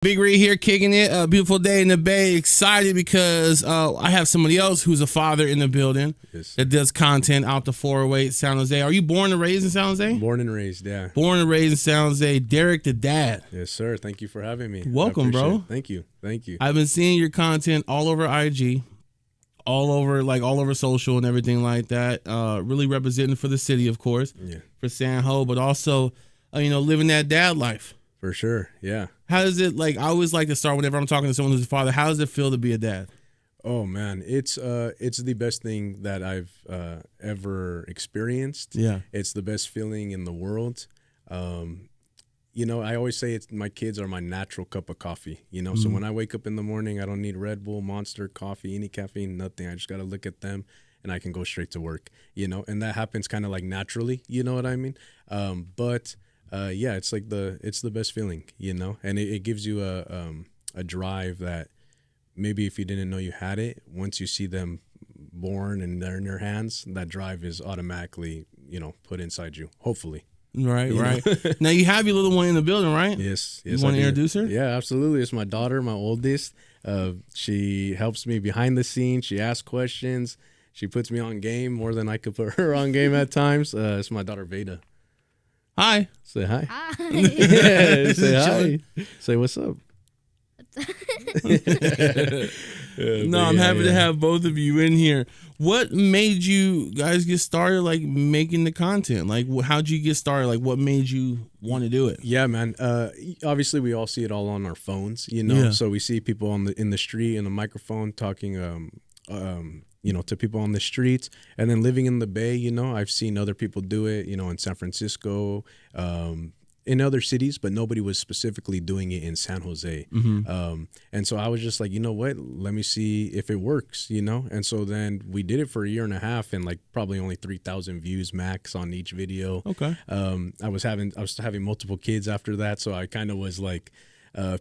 Big Reid here, kicking it. A beautiful day in the Bay. Excited because I have somebody else who's a father in the building that does content out the 408 San Jose. Are you born and raised in San Jose? Born and raised, yeah. Born and raised in San Jose. Derrick The Dad. Yes, sir. Thank you for having me. Welcome, bro. Thank you. Thank you. I've been seeing your content all over IG, all over social and everything like that. Really representing for the city, of course, for San Ho, but also, living that dad life. For sure, yeah. How does it, I always like to start whenever I'm talking to someone who's a father, how does it feel to be a dad? Oh, man, it's the best thing that I've ever experienced. Yeah. It's the best feeling in the world. I always say my kids are my natural cup of coffee, So when I wake up in the morning, I don't need Red Bull, Monster, coffee, any caffeine, nothing. I just got to look at them and I can go straight to work, and that happens kind of like naturally, you know what I mean? Yeah, it's the best feeling, and it gives you a drive that maybe if you didn't know you had it, once you see them born and they're in your hands, that drive is automatically, put inside you, hopefully. Right. Now you have your little one in the building, right? Yes. You want to introduce her? Yeah, absolutely. It's my daughter, my oldest. She helps me behind the scenes. She asks questions. She puts me on game more than I could put her on game at times. It's my daughter, Veda. Hi. Say hi. Hi. Yeah, say hi. Say what's up. I'm happy to have both of you in here. What made you guys get started, making the content? How'd you get started? What made you want to do it? Yeah, man. Obviously, we all see it all on our phones, Yeah. So we see people in the street in a microphone talking, to people on the streets, and then living in the Bay, I've seen other people do it, in San Francisco, in other cities, but nobody was specifically doing it in San Jose. Mm-hmm. And so I was just like, you know what, let me see if it works, And so then we did it for a year and a half and probably only 3,000 views max on each video. Okay. I was having multiple kids after that. So I kind of was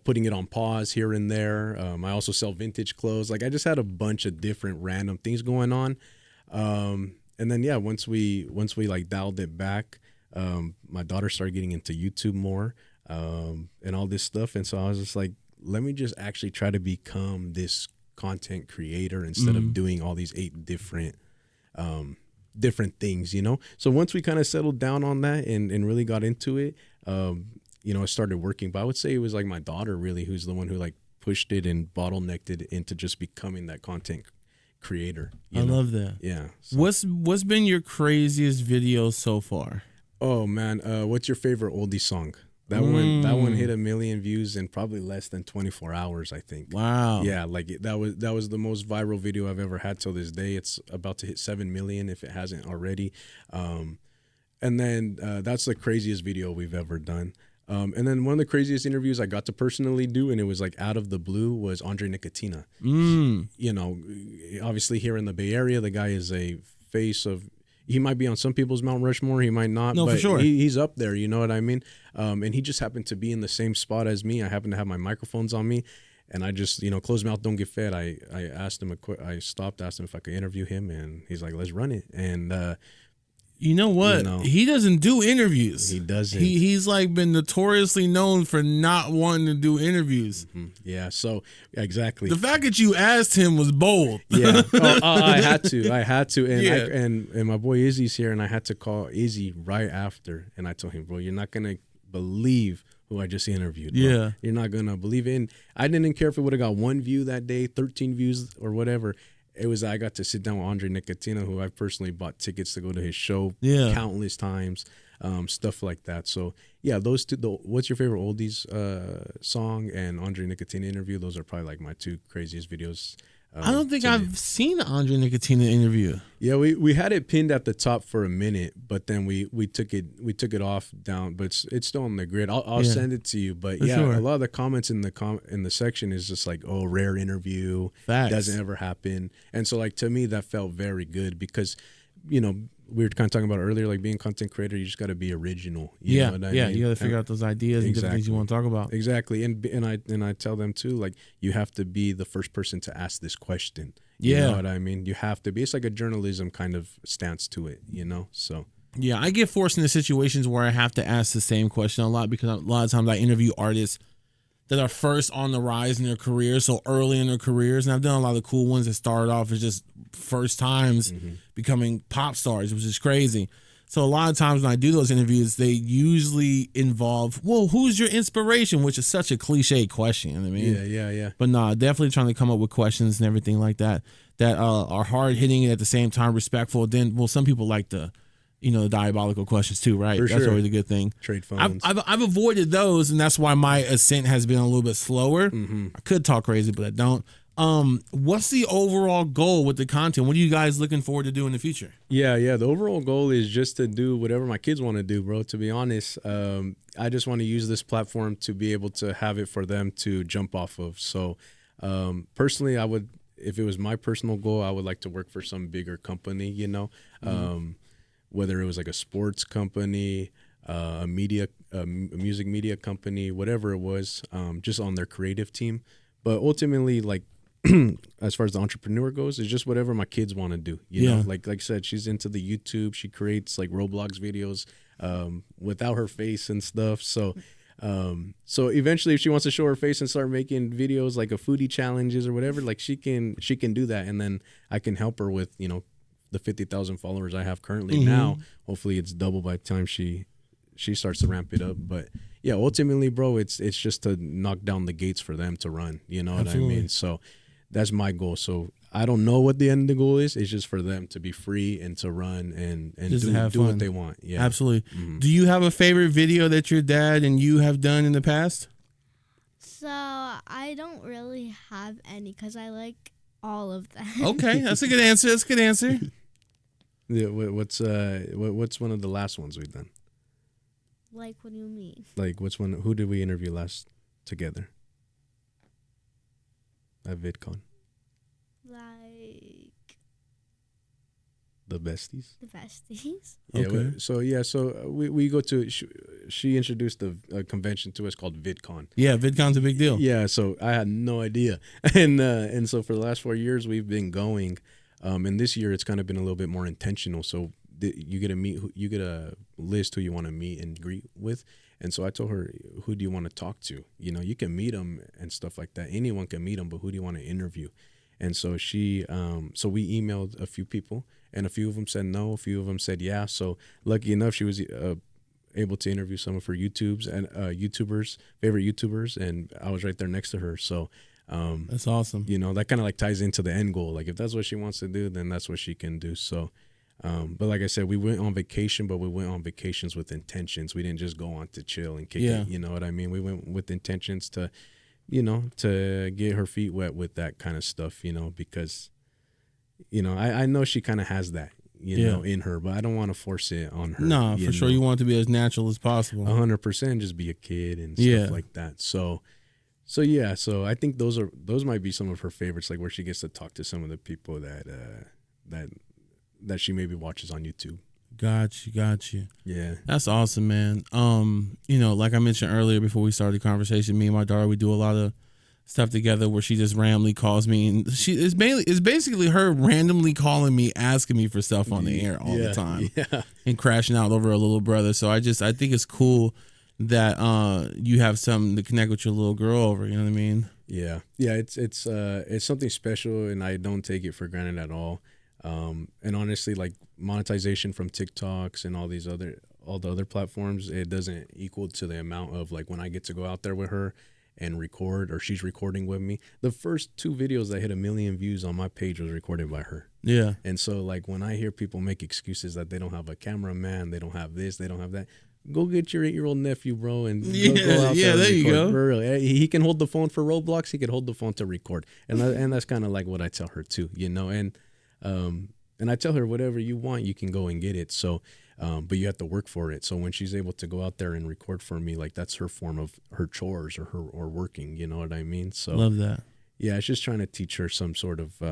putting it on pause here and there. I also sell vintage clothes. I just had a bunch of different random things going on. And then, once we dialed it back, my daughter started getting into YouTube more, and all this stuff. And so I was just like, let me just actually try to become this content creator instead of doing all these 8 different things, So once we kind of settled down on that and really got into it, I started working, but I would say it was my daughter really who's the one who pushed it and bottlenecked it into just becoming that content creator. I love that. Yeah. So. What's been your craziest video so far? Oh man, what's your favorite oldie song? That one hit 1 million views in probably less than 24 hours, I think. Wow. Yeah, that was the most viral video I've ever had till this day. It's about to hit 7 million if it hasn't already. And then that's the craziest video we've ever done. And then one of the craziest interviews I got to personally do, and it was out of the blue, was Nickatina. Obviously here in the Bay Area, the guy is a face of. He might be on some people's Mount Rushmore. He might not. No, but for sure. He's up there. You know what I mean? And he just happened to be in the same spot as me. I happened to have my microphones on me. And I just, closed mouth, don't get fed. I asked him, I stopped, asked him if I could interview him. And he's like, let's run it. And you know what? He doesn't do interviews. He doesn't. He's been notoriously known for not wanting to do interviews. Mm-hmm. Yeah. So exactly. The fact that you asked him was bold. Yeah. I had to. And Yeah. and my boy Izzy's here, and I had to call Izzy right after, and I told him, bro, you're not gonna believe who I just interviewed. Bro. Yeah. You're not gonna believe it. And I didn't care if it would have got 1 view that day, 13 views, or whatever. It was I got to sit down with Nickatina, who I personally bought tickets to go to his show countless times, stuff like that. So yeah, those two. What's your favorite oldies song and Nickatina interview? Those are probably my 2 craziest videos. I don't think I've seen Nickatina interview. Yeah, we had it pinned at the top for a minute, but then we took it off down, but it's still on the grid. I'll send it to you. But sure. A lot of the comments in the section is just oh, rare interview. Facts. Doesn't ever happen. And so to me that felt very good because we were kind of talking about earlier, being a content creator, you just got to be original. You know what I mean? You got to figure out those ideas and different things you want to talk about. Exactly, and I tell them too, you have to be the first person to ask this question. You know what I mean? You have to be. It's like a journalism kind of stance to it, So yeah, I get forced into situations where I have to ask the same question a lot because a lot of times I interview artists that are first on the rise in their careers, so early in their careers. And I've done a lot of cool ones that started off as just first times becoming pop stars, which is crazy. So a lot of times when I do those interviews, they usually involve, well, who's your inspiration? Which is such a cliche question. You know what I mean? Yeah. But no, definitely trying to come up with questions and everything like that are hard hitting and at the same time respectful. Then, well, some people like the, the diabolical questions too, right? That's always a good thing. Trade phones. I've avoided those, and that's why my ascent has been a little bit slower. I could talk crazy, but I don't. What's the overall goal with the content? What are you guys looking forward to do in the future? Yeah. The overall goal is just to do whatever my kids want to do, bro. To be honest, I just want to use this platform to be able to have it for them to jump off of. So, personally, I would, if it was my personal goal, I would like to work for some bigger company, whether it was like a sports company, a music media company, whatever it was, just on their creative team. But ultimately, like, as far as the entrepreneur goes, it's just whatever my kids want to do. You know, like I said, she's into the YouTube. She creates like Roblox videos without her face and stuff. So eventually, if she wants to show her face and start making videos like a foodie challenges or whatever, like she can do that, and then I can help her with the 50,000 followers I have currently now. Hopefully, it's double by the time she starts to ramp it up. But yeah, ultimately, bro, it's just to knock down the gates for them to run. You know what I mean? So that's my goal. So I don't know what the end of the goal is. It's just for them to be free and to run and do what they want. Yeah, absolutely. Do you have a favorite video that your dad and you have done in the past? So I don't really have any because I like all of them. Okay, that's a good answer. Yeah, what's one of the last ones we've done? Like, what do you mean? Like, who did we interview last together? At VidCon. Like the besties. Yeah. Okay. So we go to. She introduced a convention to us called VidCon. Yeah, VidCon's a big deal. Yeah. So I had no idea, and so for the last 4 years we've been going, and this year it's kind of been a little bit more intentional. So you get a list who you want to meet and greet with. And so I told her, who do you want to talk to? You can meet them and stuff like that. Anyone can meet them, but who do you want to interview? And so we emailed a few people, and a few of them said no, a few of them said yeah. So lucky enough, she was able to interview some of her favorite YouTubers, and I was right there next to her. So that's awesome. That kind of like ties into the end goal. Like if that's what she wants to do, then that's what she can do. So. But like I said, we went on vacation, but we went on vacations with intentions. We didn't just go on to chill and kick it. You know what I mean? We went with intentions to, to get her feet wet with that kind of stuff, because, I know she kind of has that, in her, but I don't want to force it on her. No, for sure. You want it to be as natural as possible. 100%, just be a kid and stuff like that. So I think those might be some of her favorites, like where she gets to talk to some of the people that she maybe watches on YouTube. Got you. Yeah. That's awesome, man. Like I mentioned earlier before we started the conversation, me and my daughter, we do a lot of stuff together where she just randomly calls me, and it's basically her randomly calling me, asking me for stuff on the air all the time. Yeah. And crashing out over a little brother. So I think it's cool that you have something to connect with your little girl over, you know what I mean? Yeah. Yeah, it's something special, and I don't take it for granted at all. And honestly, like monetization from TikToks and all the other platforms, it doesn't equal to the amount of like when I get to go out there with her and record, or she's recording with me. The first 2 videos that hit 1 million views on my page was recorded by her. Yeah. And so like when I hear people make excuses that they don't have a cameraman, they don't have this, they don't have that, go get your 8-year-old nephew, bro, and go out there. There you go. For real. He can hold the phone for Roblox. He can hold the phone to record, and that's kind of like what I tell her too, And I tell her, whatever you want, you can go and get it. So, but you have to work for it. So when she's able to go out there and record for me, like that's her form of her chores or working. You know what I mean? So love that. Yeah, it's just trying to teach her some sort of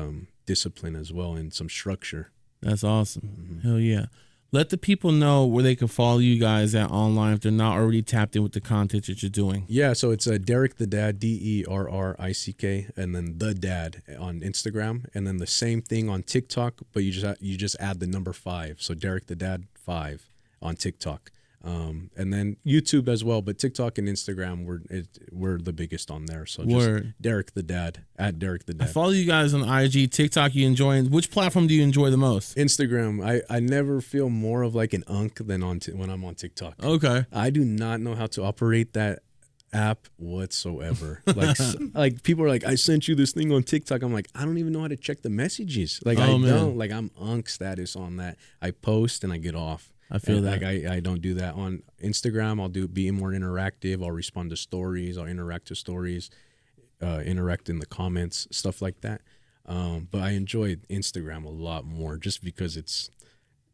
discipline as well and some structure. That's awesome. Hell yeah. Let the people know where they can follow you guys at online if they're not already tapped in with the content that you're doing. Yeah, so it's Derrick The Dad, DERRICK, and then The Dad on Instagram, and then the same thing on TikTok, but you just add the number 5. So Derrick The Dad 5 on TikTok. And then YouTube as well, but TikTok and Instagram we're the biggest on there. So just Word. Derrick the Dad at Derrick the I Dad. follow you guys on IG, TikTok. You enjoy? Which platform do you enjoy the most? Instagram. I never feel more of like an unk than when I'm on TikTok. Okay. I do not know how to operate that app whatsoever. Like people are like, I sent you this thing on TikTok. I'm like, I don't even know how to check the messages. Like don't. Like I'm unk status on that. I post and I get off. I feel that. Like I don't do that on Instagram. I'll be more interactive. I'll respond to stories. I'll interact to stories, interact in the comments, stuff like that. But I enjoy Instagram a lot more just because it's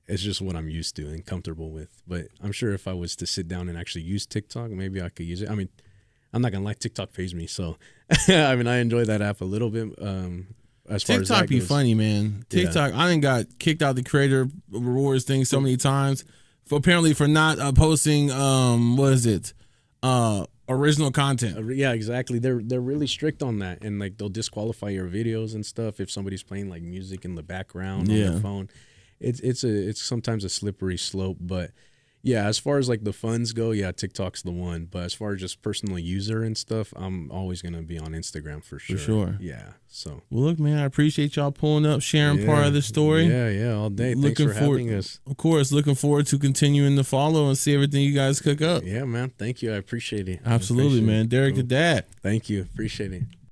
just what I'm used to and comfortable with. But I'm sure if I was to sit down and actually use TikTok, maybe I could use it. I mean, I'm not gonna lie, TikTok pays me, so I mean I enjoy that app a little bit. As far as TikTok that be goes. funny, man. TikTok, I done got kicked out the creator rewards thing so many times for not posting original content. Yeah, exactly. They're really strict on that, and like they'll disqualify your videos and stuff if somebody's playing like music in the background on their phone. It's sometimes a slippery slope, but yeah, as far as like the funds go, yeah, TikTok's the one. But as far as just personal user and stuff, I'm always gonna be on Instagram for sure. For sure. Yeah. So. Well, look, man, I appreciate y'all pulling up, sharing part of the story. Yeah, all day. Thanks for having us. Of course, looking forward to continuing to follow and see everything you guys cook up. Yeah, man. Thank you. I appreciate it. Absolutely, man. Derrick the Dad. Thank you. Appreciate it.